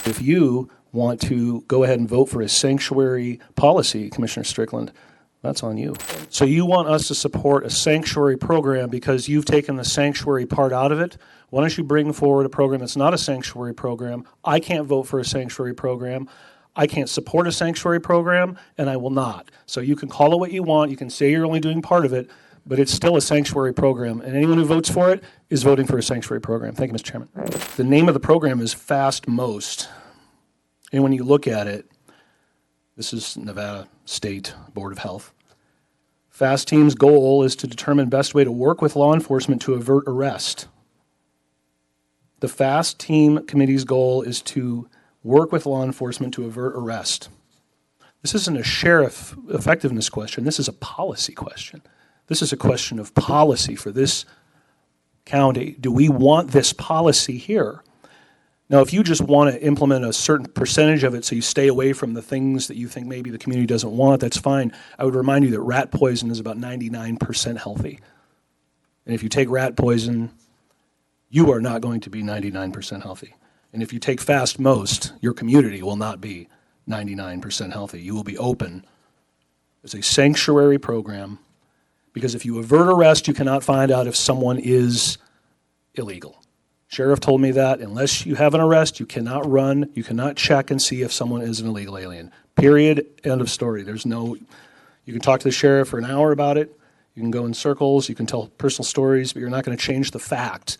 If you want to go ahead and vote for a sanctuary policy, Commissioner Strickland, that's on you. So you want us to support a sanctuary program because you've taken the sanctuary part out of it? Why don't you bring forward a program that's not a sanctuary program? I can't vote for a sanctuary program. I can't support a sanctuary program, and I will not. So you can call it what you want. You can say you're only doing part of it, but it's still a sanctuary program, and anyone who votes for it is voting for a sanctuary program. Thank you, Mr. Chairman. The name of the program is Fast Most, and when you look at it, this is Nevada State Board of Health. FAST Team's goal is to determine best way to work with law enforcement to avert arrest. The FAST Team Committee's goal is to work with law enforcement to avert arrest. This isn't a sheriff effectiveness question. This is a policy question. This is a question of policy for this county. Do we want this policy here? Now, if you just want to implement a certain percentage of it so you stay away from the things that you think maybe the community doesn't want, that's fine. I would remind you that rat poison is about 99% healthy. And if you take rat poison, you are not going to be 99% healthy. And if you take Fast Most, your community will not be 99% healthy. You will be open. It's a sanctuary program because if you avert arrest, you cannot find out if someone is illegal. Sheriff told me that unless you have an arrest, you cannot run, you cannot check and see if someone is an illegal alien. Period, end of story. There's no, you can talk to the sheriff for an hour about it, you can go in circles, you can tell personal stories, but you're not going to change the fact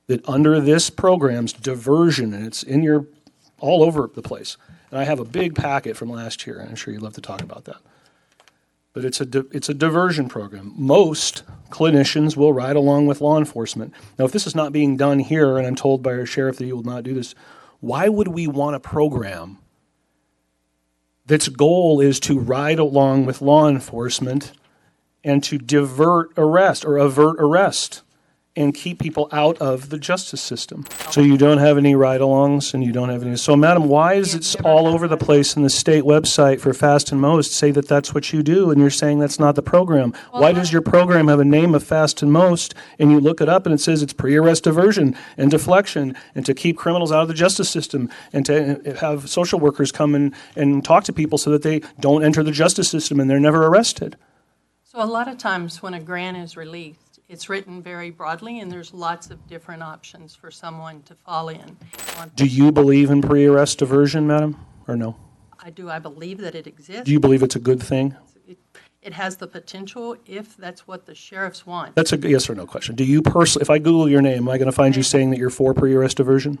that under this program's diversion, and it's in your, all over the place. And I have a big packet from last year, and I'm sure you'd love to talk about that. But it's a diversion program. Most clinicians will ride along with law enforcement. Now, if this is not being done here, and I'm told by our sheriff that he will not do this, why would we want a program that's goal is to ride along with law enforcement and to divert arrest or avert arrest and keep people out of the justice system? So you don't have any ride-alongs and you don't have any. So, madam, why is it all over the place in the state website for Fast and Most say that that's what you do and you're saying that's not the program? Why does your program have a name of Fast and Most and you look it up and it says it's pre-arrest diversion and deflection and to keep criminals out of the justice system and to have social workers come and talk to people so that they don't enter the justice system and they're never arrested? So a lot of times when a grant is released, it's written very broadly, and there's lots of different options for someone to fall in. Do you believe in pre-arrest diversion, madam, or no? I do. I believe that it exists. Do you believe it's a good thing? It has the potential if that's what the sheriffs want. That's a yes or no question. Do you personally, if I Google your name, am I going to find you saying that you're for pre-arrest diversion?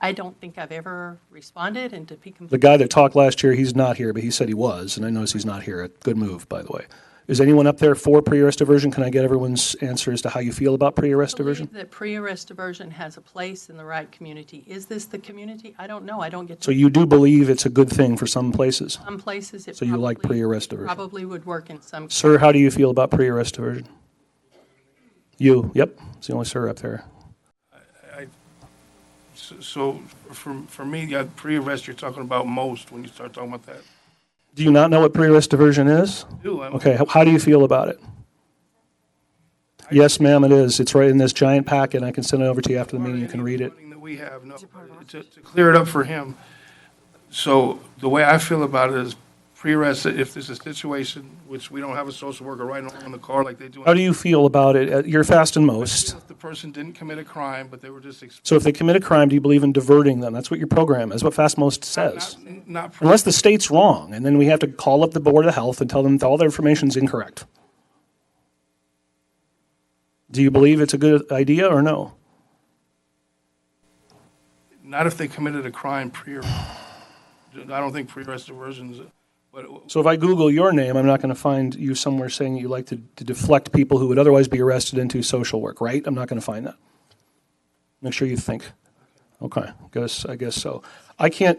I don't think I've ever responded, and to be completely... The guy that talked last year, he's not here, but he said he was, and I notice he's not here. A good move, by the way. Is anyone up there for pre-arrest diversion? Can I get everyone's answer as to how you feel about pre-arrest diversion? I believe that pre-arrest diversion has a place in the right community. Is this the community? I don't know. I don't get to... So you do believe it's a good thing for some places? Some places it so you like pre-arrest diversion? Probably would work in some... Sir, how do you feel about pre-arrest diversion? You? Yep. It's the only sir up there. So for me, pre-arrest, you're talking about most when you start talking about that. Do you not know what pre-arrest diversion is? I do. Okay, how do you feel about it? Yes, ma'am, it is. It's right in this giant packet. I can send it over to you after the meeting. You can read it. That we have, no, to clear it up for him. So the way I feel about it is pre-arrest, if there's a situation which we don't have a social worker riding along in the car like they do. How do you feel about it? You're Fast and Most. If the person didn't commit a crime, but they were just... So if they commit a crime, do you believe in diverting them? That's what your program is, what Fast Most says. Not unless the state's wrong, and then we have to call up the Board of Health and tell them that all their information is incorrect. Do you believe it's a good idea or no? Not if they committed a crime pre-arrest. I don't think pre-arrest diversion is... So if I Google your name, I'm not going to find you somewhere saying that you like to deflect people who would otherwise be arrested into social work, right? I'm not going to find that. Make sure you think. Okay, I guess so. I can't,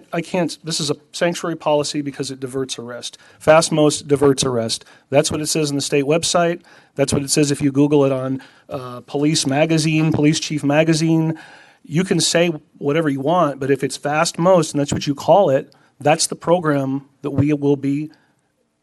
this is a sanctuary policy because it diverts arrest. Fast Most diverts arrest. That's what it says in the state website. That's what it says if you Google it on Police Magazine, Police Chief Magazine. You can say whatever you want, but if it's Fast Most, and that's what you call it, that's the program that we will be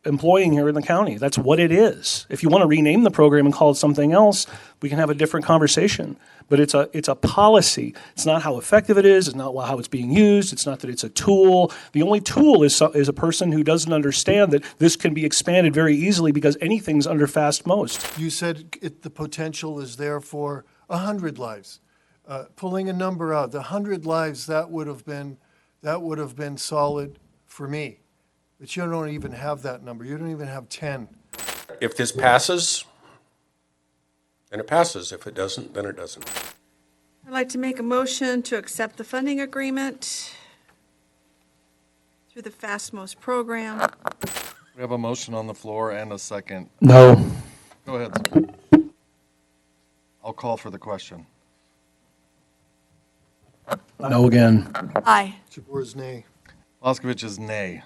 employing here in the county. That's what it is. If you want to rename the program and call it something else, we can have a different conversation. But it's a policy. It's not how effective it is. It's not how it's being used. It's not that it's a tool. The only tool is a person who doesn't understand that this can be expanded very easily because anything's under fast most. You said the potential is there for 100 lives. Pulling a number out, the 100 lives, that would have been solid for me. But you don't even have that number. You don't even have 10. If this passes, then it passes. If it doesn't, then it doesn't. I'd like to make a motion to accept the funding agreement through the FastMost program. We have a motion on the floor and a second. No. Go ahead, sir. I'll call for the question. No again. Aye. Jawor's nay. Blaskovich is nay.